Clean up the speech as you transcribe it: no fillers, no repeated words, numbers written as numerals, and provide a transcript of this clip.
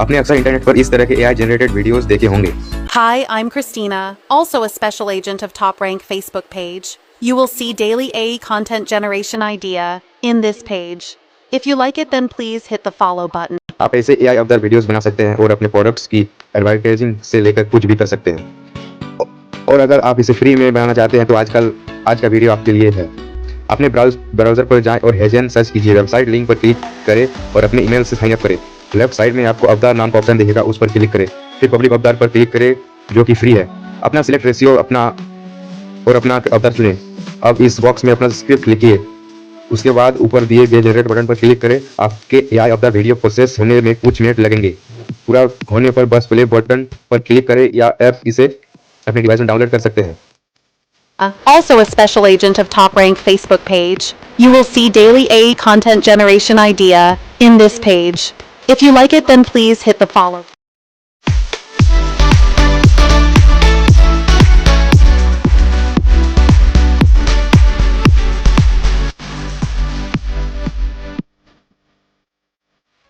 आपने अक्सर इंटरनेट पर इस तरह के AI जनरेटेड वीडियोस देखे होंगे। Hi, I'm Christina, also a special agent of Top Rank Facebook page. You will see daily AE content generation idea in this page. If you like it, then please hit the follow button. आप ऐसे AI अवतार videos बना सकते हैं और अपने products की advertising से लेकर कुछ भी कर सकते हैं। और अगर आप इसे फ्री में बनाना चाहते हैं तो आज का वीडियो आपके लिए है। अपने ब्राउज़र पर जाएं और हेजन सर्च कीजिए। वेबसाइट लिंक पर क्लिक करें और अपने ईमेल से साइन अप करें। लेफ्ट साइड में आपको अवतार नाम का ऑप्शन दिखेगा, उस पर क्लिक करें। फिर पब्लिक अवतार पर क्लिक करें जो कि फ्री है। अपना सिलेक्ट रेशियो अपना अवतार चुनें। अब इस बॉक्स में अपना स्क्रिप्ट लिखिए। उसके बाद ऊपर दिए गए जनरेट बटन पर क्लिक करें। आपके AI अवतार वीडियो प्रोसेस होने में कुछ मिनट लगेंगे। पूरा होने पर बस प्ले बटन पर क्लिक करें या ऐप इसे अपने डिवाइस में डाउनलोड कर सकते हैं। Also a special agent of Top Rank Facebook page. You will see daily AE content generation idea in this page. If you like it, then please hit the follow.